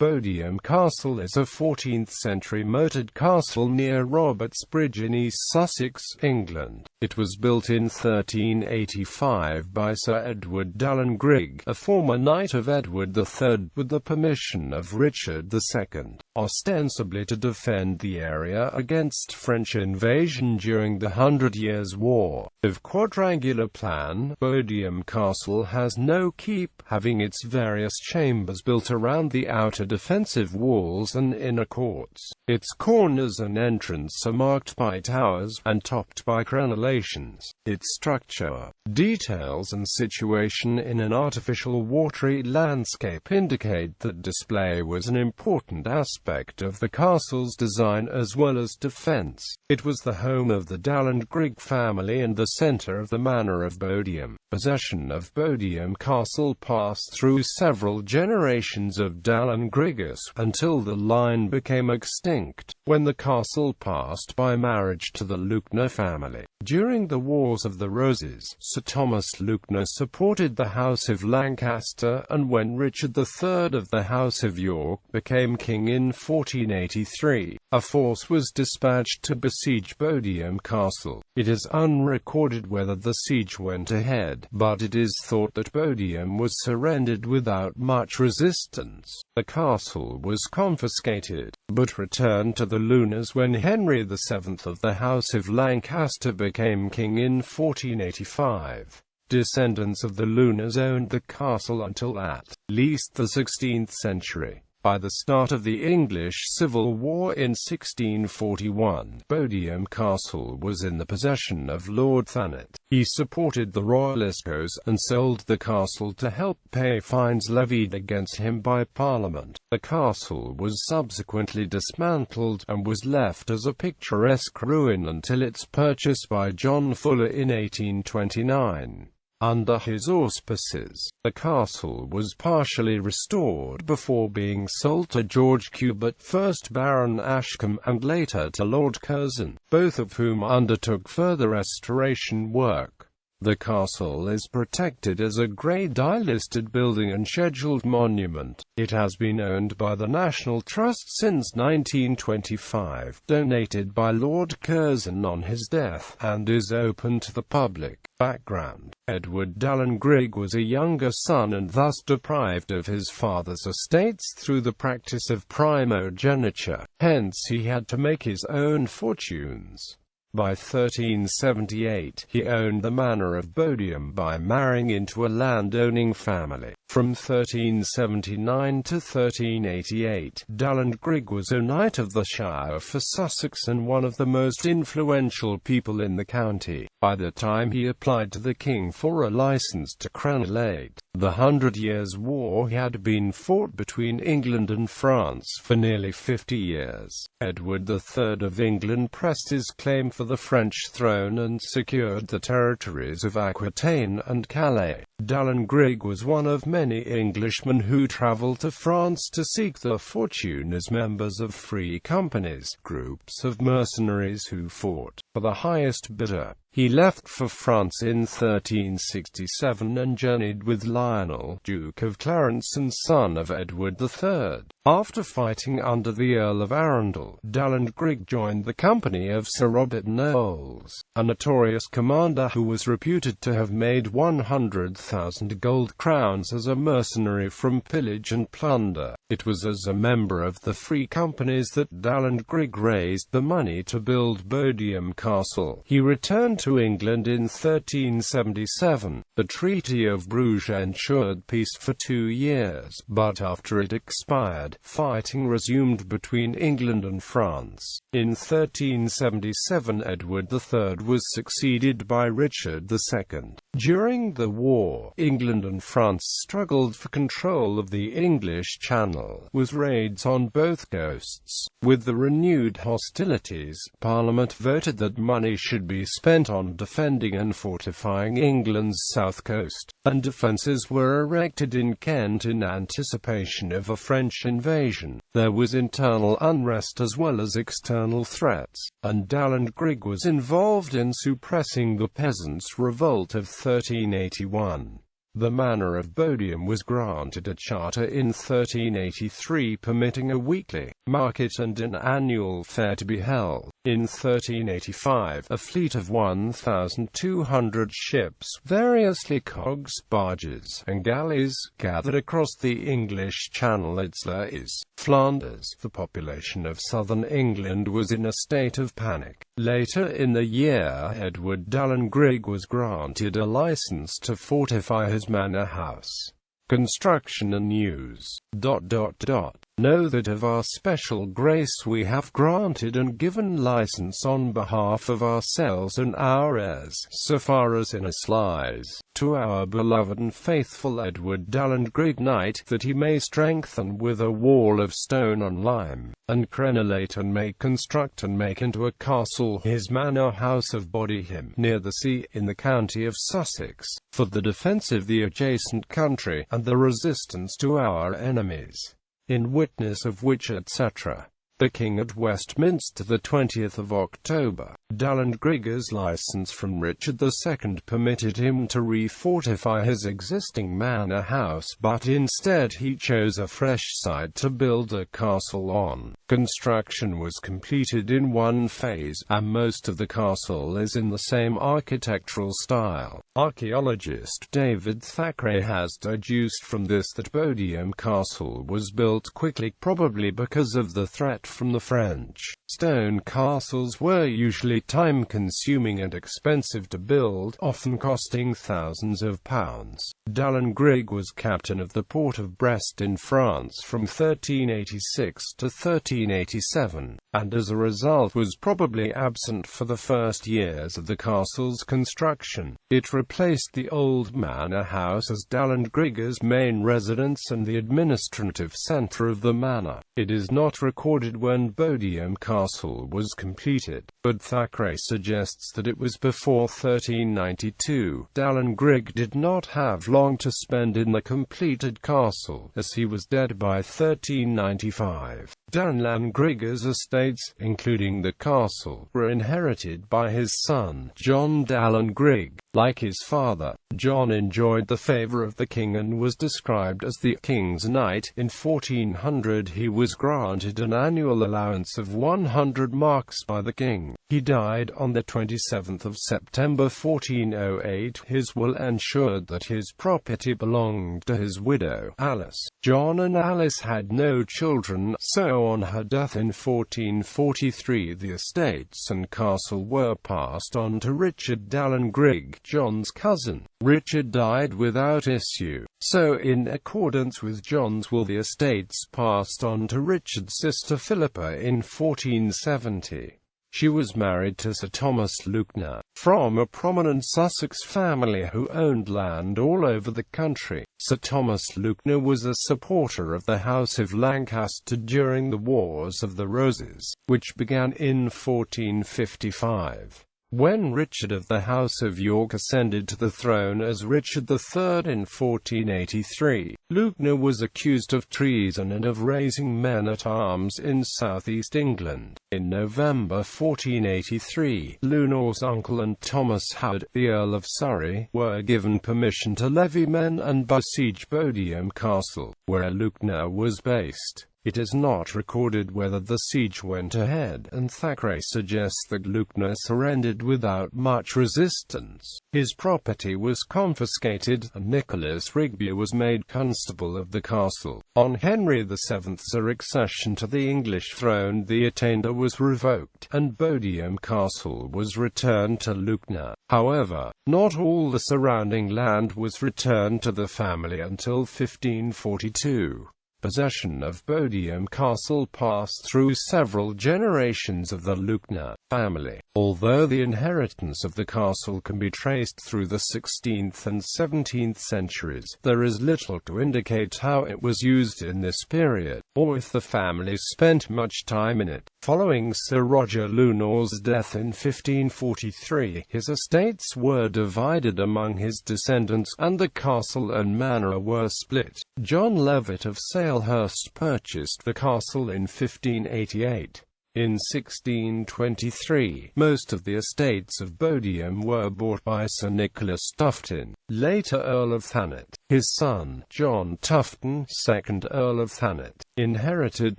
Bodiam Castle is a 14th-century moated castle near Robertsbridge in East Sussex, England. It was built in 1385 by Sir Edward Dalyngrigge, a former knight of Edward III, with the permission of Richard II, ostensibly to defend the area against French invasion during the Hundred Years' War. Of quadrangular plan, Bodiam Castle has no keep, having its various chambers built around the outer defensive walls and inner courts. Its corners and entrance are marked by towers, and topped by crenellations. Its structure, details and situation in an artificial watery landscape indicate that display was an important aspect of the castle's design as well as defense. It was the home of the Dalyngrigge family and the centre of the manor of Bodiam. Possession of Bodiam Castle passed through several generations of Dalyngrigges, until the line became extinct, when the castle passed by marriage to the Lewknor family. During the Wars of the Roses, Sir Thomas Lewknor supported the House of Lancaster, and when Richard III of the House of York became king in 1483, a force was dispatched to besiege Bodiam Castle. It is unrecorded whether the siege went ahead, but it is thought that Bodiam was surrendered without much resistance. The castle was confiscated, but returned to the Lewknors when Henry VII of the House of Lancaster became king in 1485. Descendants of the Lewknors owned the castle until at least the 16th century. By the start of the English Civil War in 1641, Bodiam Castle was in the possession of Lord Thanet. He supported the Royalist cause and sold the castle to help pay fines levied against him by Parliament. The castle was subsequently dismantled, and was left as a picturesque ruin until its purchase by John Fuller in 1829. Under his auspices, the castle was partially restored before being sold to George Cubitt, 1st Baron Ashcombe, and later to Lord Curzon, both of whom undertook further restoration work. The castle is protected as a Grade I listed building and scheduled monument. It has been owned by the National Trust since 1925, donated by Lord Curzon on his death, and is open to the public. Background: Edward Dalyngrigge was a younger son and thus deprived of his father's estates through the practice of primogeniture. Hence he had to make his own fortunes. By 1378, he owned the manor of Bodiam by marrying into a land-owning family. From 1379 to 1388, Dalyngrigge was a knight of the Shire for Sussex and one of the most influential people in the county. By the time he applied to the king for a license to crenellate, the 100 Years' War had been fought between England and France for nearly 50 years. Edward III of England pressed his claim for the French throne and secured the territories of Aquitaine and Calais. Dalyngrigge was one of many Englishmen who travelled to France to seek their fortune as members of free companies, groups of mercenaries who fought for the highest bidder. He left for France in 1367 and journeyed with Lionel, Duke of Clarence and son of Edward III. After fighting under the Earl of Arundel, Dalyngrigge joined the company of Sir Robert Knowles, a notorious commander who was reputed to have made 100,000 gold crowns as a mercenary from pillage and plunder. It was as a member of the free companies that Dalyngrigge raised the money to build Bodiam Castle. He returned to England in 1377. The Treaty of Bruges ensured peace for 2 years, but after it expired, fighting resumed between England and France. In 1377, Edward III was succeeded by Richard II. During the war, England and France struggled for control of the English Channel, with raids on both coasts. With the renewed hostilities, Parliament voted that money should be spent on defending and fortifying England's south coast, and defences were erected in Kent in anticipation of a French invasion. There was internal unrest as well as external threats, and Dalyngrigge was involved in suppressing the peasants' revolt of 1381. The manor of Bodiam was granted a charter in 1383 permitting a weekly market and an annual fair to be held. In 1385, a fleet of 1,200 ships, variously cogs, barges, and galleys, gathered across the English Channel. Its is Flanders. The population of southern England was in a state of panic. Later in the year, Edward Dalyngrigge was granted a license to fortify his manor house. Construction and news. Know that of our special grace we have granted and given license on behalf of ourselves and our heirs, so far as in us lies, to our beloved and faithful Edward Dalyngrigge Knight, that he may strengthen with a wall of stone and lime, and crenellate and construct and make into a castle his manor house of Bodiam, near the sea, in the county of Sussex, for the defence of the adjacent country, and the resistance to our enemies. In witness of which, etc. The King at Westminster, the 20th of October. Dalyngrigge's license from Richard II permitted him to refortify his existing manor house, but instead he chose a fresh site to build a castle on. Construction was completed in one phase, and most of the castle is in the same architectural style. Archaeologist David Thackeray has deduced from this that Bodiam Castle was built quickly, probably because of the threat from the French. Stone castles were usually time-consuming and expensive to build, often costing thousands of pounds. Dalyngrigge was captain of the port of Brest in France from 1386 to 1387, and as a result was probably absent for the first years of the castle's construction. It replaced the old manor house as Dalyngrigge's main residence and the administrative centre of the manor. It is not recorded when Bodiam Castle was completed, but Thackeray suggests that it was before 1392. Dalyngrigge did not have long to spend in the completed castle, as he was dead by 1395. Dalyngrigge's estates, including the castle, were inherited by his son, John Dalyngrigge. Like his father, John enjoyed the favour of the king and was described as the king's knight. In 1400 he was granted an annual allowance of 100 marks by the king. He died on the 27th of September 1408. His will ensured that his property belonged to his widow, Alice. John and Alice had no children, so on her death in 1443 the estates and castle were passed on to Richard Dalyngrigge, John's cousin. Richard died without issue, so in accordance with John's will the estates passed on to Richard's sister Philippa in 1470. She was married to Sir Thomas Lewknor, from a prominent Sussex family who owned land all over the country. Sir Thomas Lewknor was a supporter of the House of Lancaster during the Wars of the Roses, which began in 1455. When Richard of the House of York ascended to the throne as Richard III in 1483, Lewknor was accused of treason and of raising men-at-arms in southeast England. In November 1483, Lewknor's uncle and Thomas Howard, the Earl of Surrey, were given permission to levy men and besiege Bodiam Castle, where Lewknor was based. It is not recorded whether the siege went ahead, and Thackeray suggests that Lewknor surrendered without much resistance. His property was confiscated, and Nicholas Rigby was made constable of the castle. On Henry VII's accession to the English throne, the attainder was revoked, and Bodiam Castle was returned to Lewknor. However, not all the surrounding land was returned to the family until 1542. Possession of Bodiam Castle passed through several generations of the Lewknor family. Although the inheritance of the castle can be traced through the 16th and 17th centuries, there is little to indicate how it was used in this period, or if the family spent much time in it. Following Sir Roger Lewknor's death in 1543, his estates were divided among his descendants, and the castle and manor were split. John Levitt of Salehurst purchased the castle in 1588. In 1623, most of the estates of Bodiam were bought by Sir Nicholas Tufton, later Earl of Thanet. His son, John Tufton, 2nd Earl of Thanet, inherited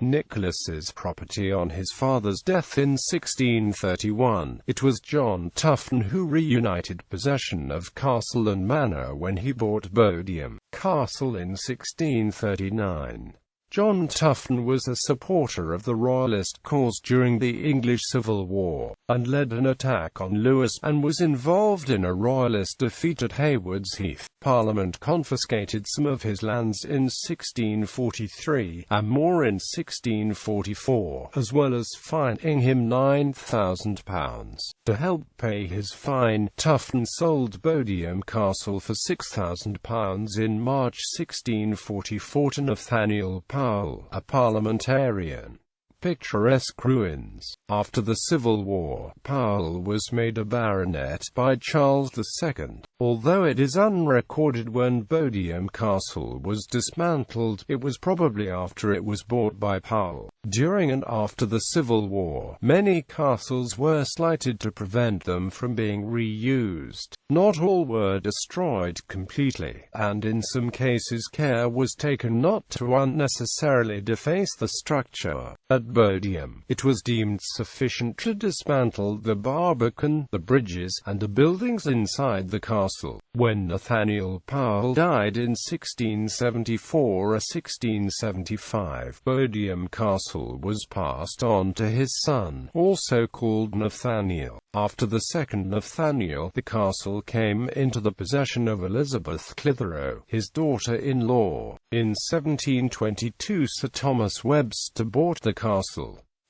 Nicholas's property on his father's death in 1631. It was John Tufton who reunited possession of castle and manor when he bought Bodiam Castle in 1639. John Tufton was a supporter of the Royalist cause during the English Civil War, and led an attack on Lewis, and was involved in a Royalist defeat at Haywards Heath. Parliament confiscated some of his lands in 1643, and more in 1644, as well as fining him £9,000. To help pay his fine, Tufton sold Bodiam Castle for £6,000 in March 1644 to Nathaniel Powell, a parliamentarian. Picturesque ruins. After the Civil War, Powell was made a baronet by Charles II. Although it is unrecorded when Bodiam Castle was dismantled, it was probably after it was bought by Powell. During and after the Civil War, many castles were slighted to prevent them from being reused. Not all were destroyed completely, and in some cases care was taken not to unnecessarily deface the structure. At Bodiam, it was deemed sufficient to dismantle the barbican, the bridges, and the buildings inside the castle. When Nathaniel Powell died in 1674 or 1675, Bodiam Castle was passed on to his son, also called Nathaniel. After the second Nathaniel, the castle came into the possession of Elizabeth Clitheroe, his daughter-in-law. In 1722 Sir Thomas Webster bought the castle.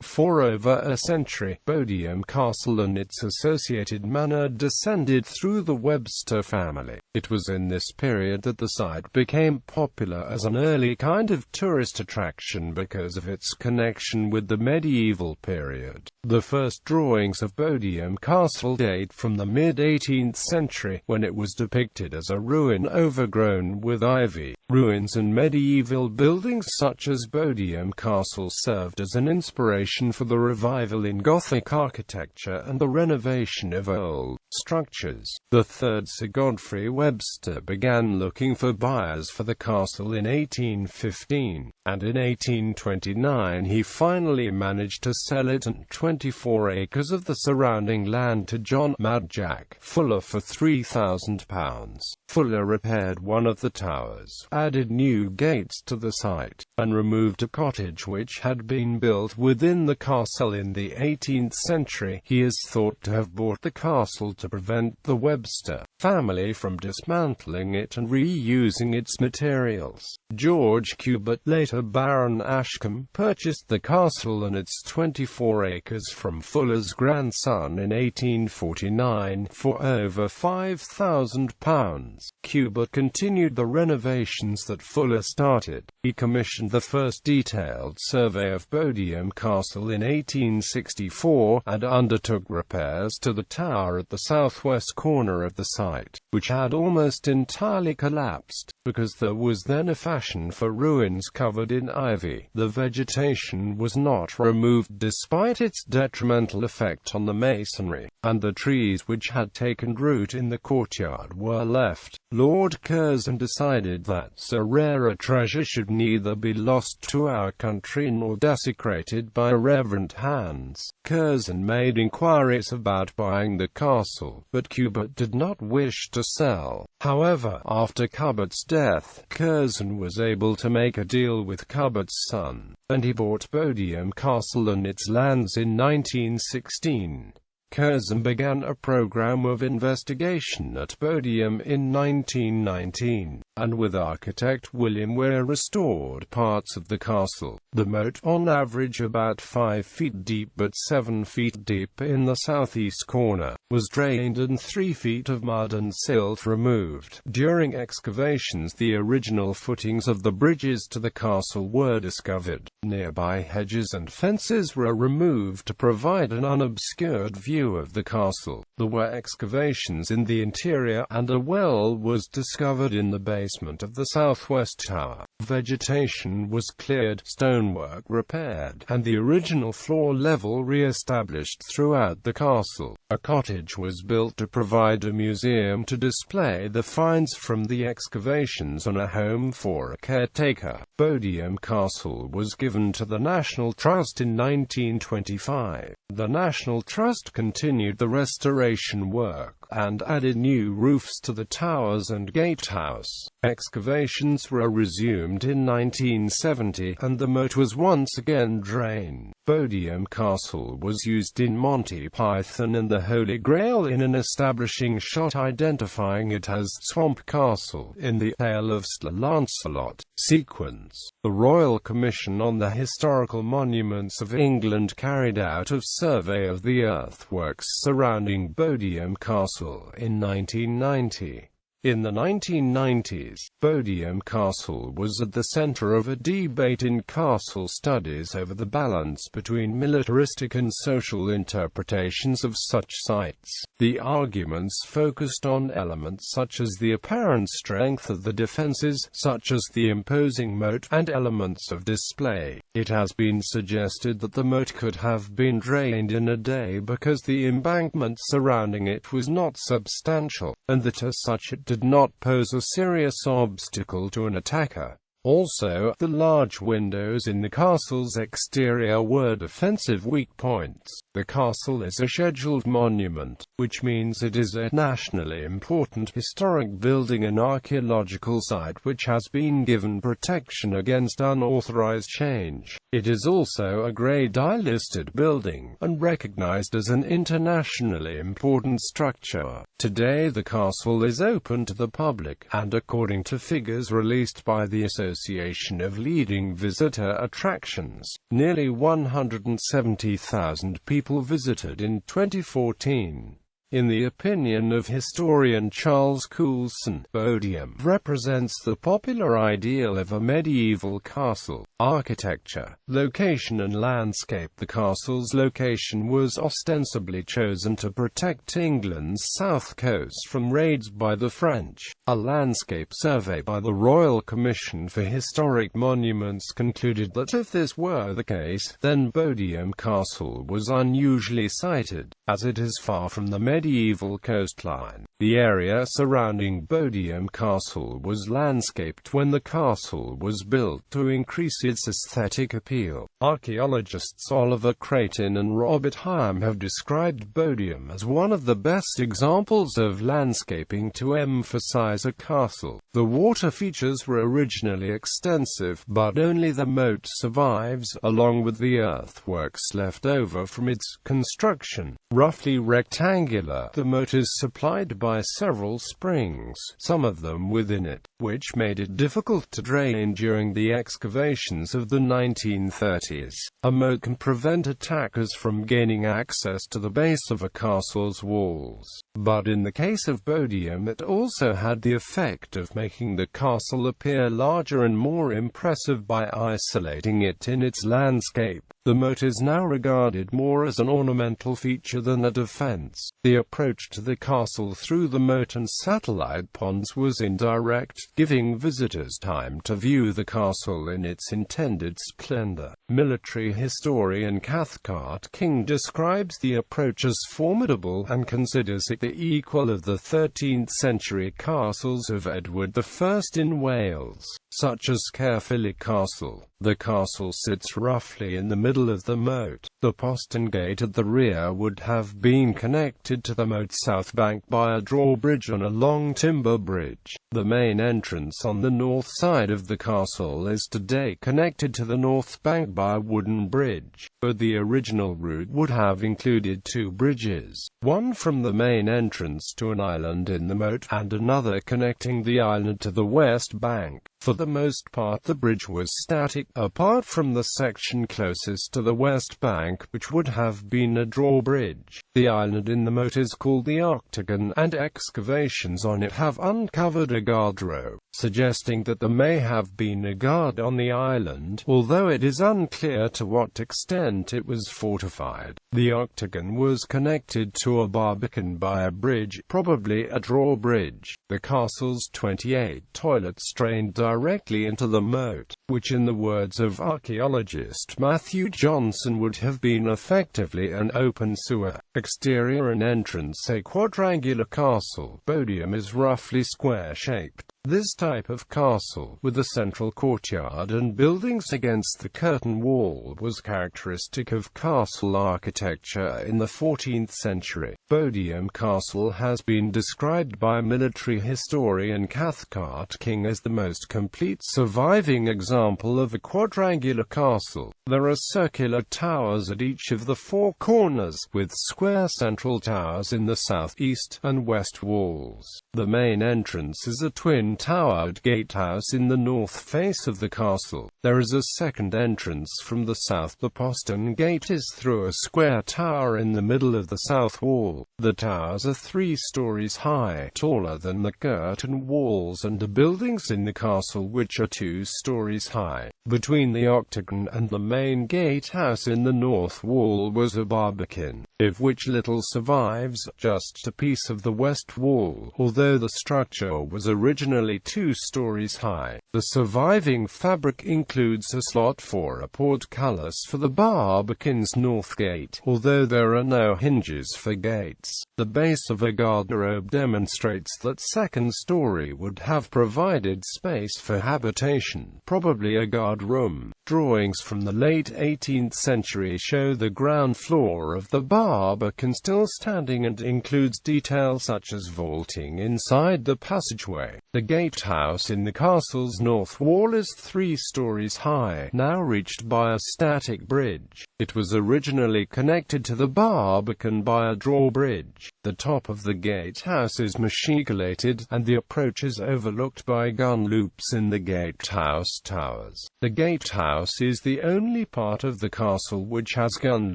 For over a century, Bodiam Castle and its associated manor descended through the Webster family. It was in this period that the site became popular as an early kind of tourist attraction because of its connection with the medieval period. The first drawings of Bodiam Castle date from the mid-18th century, when it was depicted as a ruin overgrown with ivy. Ruins and medieval buildings such as Bodiam Castle served as an inspiration for the revival in Gothic architecture and the renovation of old structures. The third Sir Godfrey Webster began looking for buyers for the castle in 1815, and in 1829 he finally managed to sell it and 24 acres of the surrounding land to John "Mad Jack" Fuller for £3,000. Fuller repaired one of the towers, added new gates to the site, and removed a cottage which had been built within the castle in the 18th century. He is thought to have bought the castle to prevent the Webster family from dismantling it and reusing its materials. George Cubitt, later Baron Ashcombe, purchased the castle and its 24 acres from Fuller's grandson in 1849 for over £5,000. Cubitt continued the renovations that Fuller started. He commissioned the first detailed survey of Bodiam Castle in 1864, and undertook repairs to the tower at the southwest corner of the site, which had almost entirely collapsed, because there was then a fashion for ruins covered in ivy. The vegetation was not removed despite its detrimental effect on the masonry, and the trees which had taken root in the courtyard were left. Lord Curzon decided that so rare a treasure should neither be lost to our country nor desecrated by irreverent hands. Curzon made inquiries about buying the castle, but Cubitt did not wish to sell. However, after Cubitt's death, Curzon was able to make a deal with Cubitt's son, and he bought Bodiam Castle and its lands in 1916. Curzon began a program of investigation at Bodiam in 1919, and with architect William Weir restored parts of the castle. The moat, on average about 5 feet deep but 7 feet deep in the southeast corner, was drained and 3 feet of mud and silt removed. During excavations, the original footings of the bridges to the castle were discovered. Nearby hedges and fences were removed to provide an unobscured view view of the castle. There were excavations in the interior, and a well was discovered in the basement of the southwest tower. Vegetation was cleared, stonework repaired, and the original floor level re-established throughout the castle. A cottage was built to provide a museum to display the finds from the excavations and a home for a caretaker. Bodiam Castle was given to the National Trust in 1925. The National Trust continued the restoration work and added new roofs to the towers and gatehouse. Excavations were resumed in 1970, and the moat was once again drained. Bodiam Castle was used in Monty Python and the Holy Grail in an establishing shot identifying it as Swamp Castle in the Tale of Sir Lancelot sequence. The Royal Commission on the Historical Monuments of England carried out a survey of the earthworks surrounding Bodiam Castle in 1990. In the 1990s, Bodiam Castle was at the centre of a debate in castle studies over the balance between militaristic and social interpretations of such sites. The arguments focused on elements such as the apparent strength of the defences, such as the imposing moat, and elements of display. It has been suggested that the moat could have been drained in a day because the embankment surrounding it was not substantial, and that as such it did not pose a serious obstacle to an attacker. Also, the large windows in the castle's exterior were defensive weak points. The castle is a scheduled monument, which means it is a nationally important historic building and archaeological site which has been given protection against unauthorized change. It is also a Grade I listed building, and recognized as an internationally important structure. Today the castle is open to the public, and according to figures released by the Association of Leading Visitor Attractions, nearly 170,000 people visited in 2014. In the opinion of historian Charles Coulson, Bodiam represents the popular ideal of a medieval castle. Architecture, location and landscape. The castle's location was ostensibly chosen to protect England's south coast from raids by the French. A landscape survey by the Royal Commission for Historic Monuments concluded that if this were the case, then Bodiam Castle was unusually sited, as it is far from the medieval coastline. The area surrounding Bodiam Castle was landscaped when the castle was built to increase its aesthetic appeal. Archaeologists Oliver Creighton and Robert Higham have described Bodiam as one of the best examples of landscaping to emphasize a castle. The water features were originally extensive, but only the moat survives, along with the earthworks left over from its construction. Roughly rectangular, the moat is supplied by several springs, some of them within it, which made it difficult to drain during the excavations of the 1930s. A moat can prevent attackers from gaining access to the base of a castle's walls. But in the case of Bodiam, it also had the effect of making the castle appear larger and more impressive by isolating it in its landscape. The moat is now regarded more as an ornamental feature than a defense. The approach to the castle through the moat and satellite ponds was indirect, giving visitors time to view the castle in its intended splendor. Military historian Cathcart King describes the approach as formidable and considers it the equal of the 13th-century castles of Edward I in Wales, such as Caerphilly Castle. The castle sits roughly in the middle of the moat. The postern gate at the rear would have been connected to the moat south bank by a drawbridge on a long timber bridge. The main entrance on the north side of the castle is today connected to the north bank by a wooden bridge, but the original route would have included two bridges, one from the main entrance to an island in the moat, and another connecting the island to the west bank. For the most part the bridge was static, apart from the section closest to the west bank, which would have been a drawbridge. The island in the moat is called the Octagon, and excavations on it have uncovered a guardrope, suggesting that there may have been a guard on the island, although it is unclear to what extent it was fortified. The Octagon was connected to a barbican by a bridge, probably a drawbridge. The castle's 28 toilets drained directly into the moat, which in the words of archaeologist Matthew Johnson would have been effectively an open sewer. Exterior and entrance. A quadrangular castle, Bodiam, is roughly square-shaped. This type of castle, with a central courtyard and buildings against the curtain wall, was characteristic of castle architecture in the 14th century. Bodiam Castle has been described by military historian Cathcart King as the most complete surviving example of a quadrangular castle. There are circular towers at each of the four corners, with square central towers in the south, east, and west walls. The main entrance is a twin-towered gatehouse in the north face of the castle. There is a second entrance from the south. The postern gate is through a square tower in the middle of the south wall. The towers are 3 stories high, taller than the curtain walls and the buildings in the castle, which are 2 stories high. Between the Octagon and the main gatehouse in the north wall was a barbican, of which little survives, just a piece of the west wall, although the structure was originally 2 stories high. The surviving fabric includes a slot for a portcullis for the barbican's north gate, although there are no hinges for gates. The base of a guardrape demonstrates that second story would have provided space for habitation, probably a guard room. Drawings from the late 18th century show the ground floor of the barbican still standing and includes details such as vaulting inside the passageway. The gatehouse in the castle's north wall is 3 stories high, now reached by a static bridge. It was originally connected to the barbican by a drawbridge. The top of the gatehouse is machicolated, and the approach is overlooked by gun loops in the gatehouse towers. The gatehouse is the only part of the castle which has gun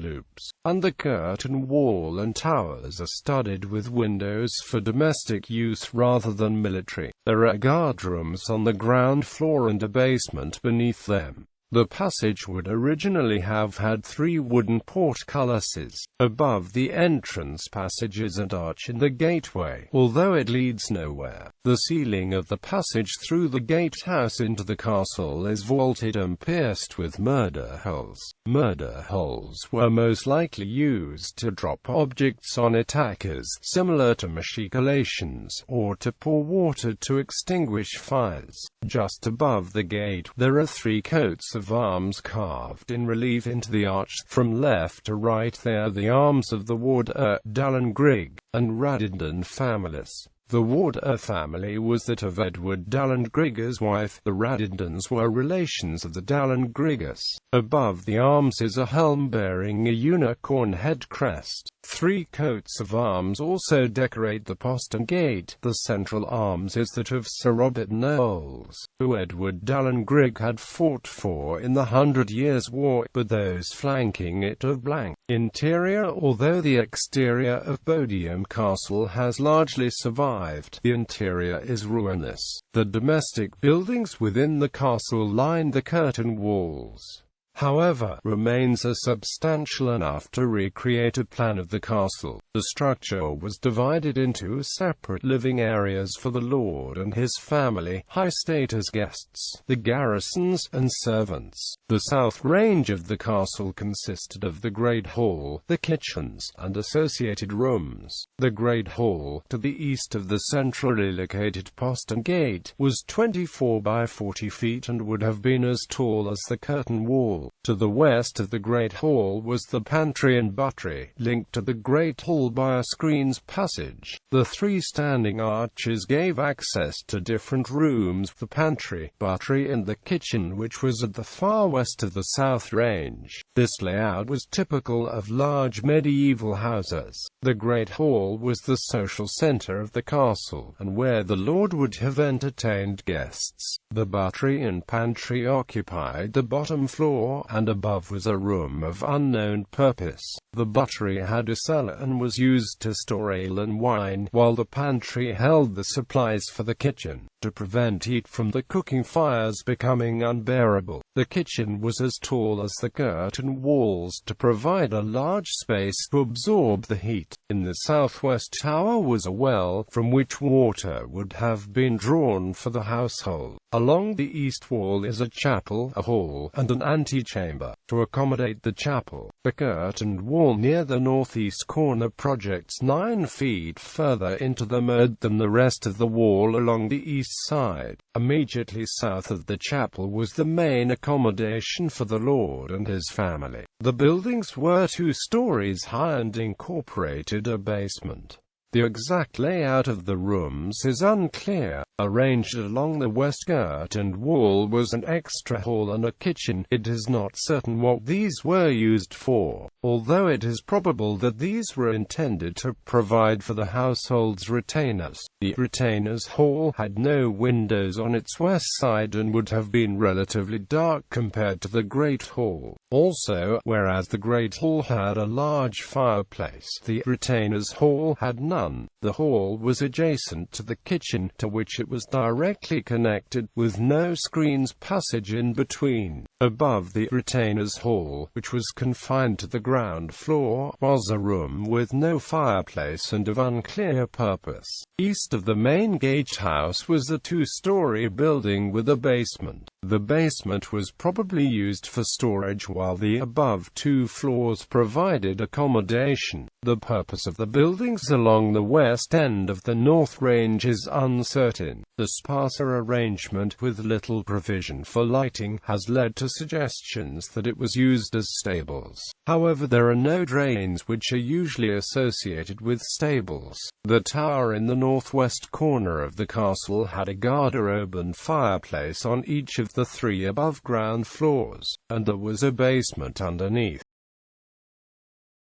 loops, and the curtain wall and towers are studded with windows for domestic use rather than military. There are guardrooms on the ground floor and a basement beneath them. The passage would originally have had 3 wooden portcullises. Above the entrance passage is an arch in the gateway, although it leads nowhere. The ceiling of the passage through the gatehouse into the castle is vaulted and pierced with murder holes. Murder holes were most likely used to drop objects on attackers, similar to machicolations, or to pour water to extinguish fires. Just above the gate, there are 3 coats of arms carved in relief into the arch. From left to right they are the arms of the Warder, Dalyngrigge, and Radindon families. The Warder family was that of Edward Dalyngrigge's wife. The Radindons were relations of the Dalyngrigges. Above the arms is a helm bearing a unicorn head crest. 3 coats of arms also decorate the postern gate. The central arms is that of Sir Robert Knowles, who Edward Dalyngrigge had fought for in the 100 Years' War, but those flanking it of blank. Interior. Although the exterior of Bodiam Castle has largely survived, the interior is ruinous. The domestic buildings within the castle line the curtain walls. However, remains are substantial enough to recreate a plan of the castle. The structure was divided into separate living areas for the lord and his family, high-status guests, the garrisons, and servants. The south range of the castle consisted of the Great Hall, the kitchens, and associated rooms. The Great Hall, to the east of the centrally located postern gate, was 24 by 40 feet and would have been as tall as the curtain wall. hall. To the west of the Great Hall was the pantry and buttery, linked to the Great Hall by a screen's passage. The three standing arches gave access to different rooms: the pantry, buttery and the kitchen, which was at the far west of the south range. This layout was typical of large medieval houses. The Great Hall was the social centre of the castle, and where the lord would have entertained guests. The buttery and pantry occupied the bottom floor, and above was a room of unknown purpose. The buttery had a cellar and was used to store ale and wine, while the pantry held the supplies for the kitchen, to prevent heat from the cooking fires becoming unbearable. The kitchen was as tall as the curtain walls to provide a large space to absorb the heat. In the southwest tower was a well, from which water would have been drawn for the household. Along the east wall is a chapel, a hall, and an antechamber. To accommodate the chapel, the curtained wall near the northeast corner projects 9 feet further into the moat than the rest of the wall along the east side. Immediately south of the chapel was the main accommodation for the lord and his family. The buildings were 2 stories high and incorporated a basement. The exact layout of the rooms is unclear. Arranged along the west curtained wall was an extra hall and a kitchen. It is not certain what these were used for, although it is probable that these were intended to provide for the household's retainers. The retainers' hall had no windows on its west side and would have been relatively dark compared to the Great Hall. Also, whereas the Great Hall had a large fireplace, the retainers' hall had none. The hall was adjacent to the kitchen, to which it was directly connected, with no screen's passage in between. Above the retainers' hall, which was confined to the ground floor, was a room with no fireplace and of unclear purpose. East of the main gatehouse was a 2-story building with a basement. The basement was probably used for storage, while the above 2 floors provided accommodation. The purpose of the buildings along the west end of the North Range is uncertain. The sparser arrangement, with little provision for lighting, has led to suggestions that it was used as stables. However, there are no drains, which are usually associated with stables. The tower in the northwest corner of the castle had a garderobe and fireplace on each of the 3 above-ground floors, and there was a basement underneath.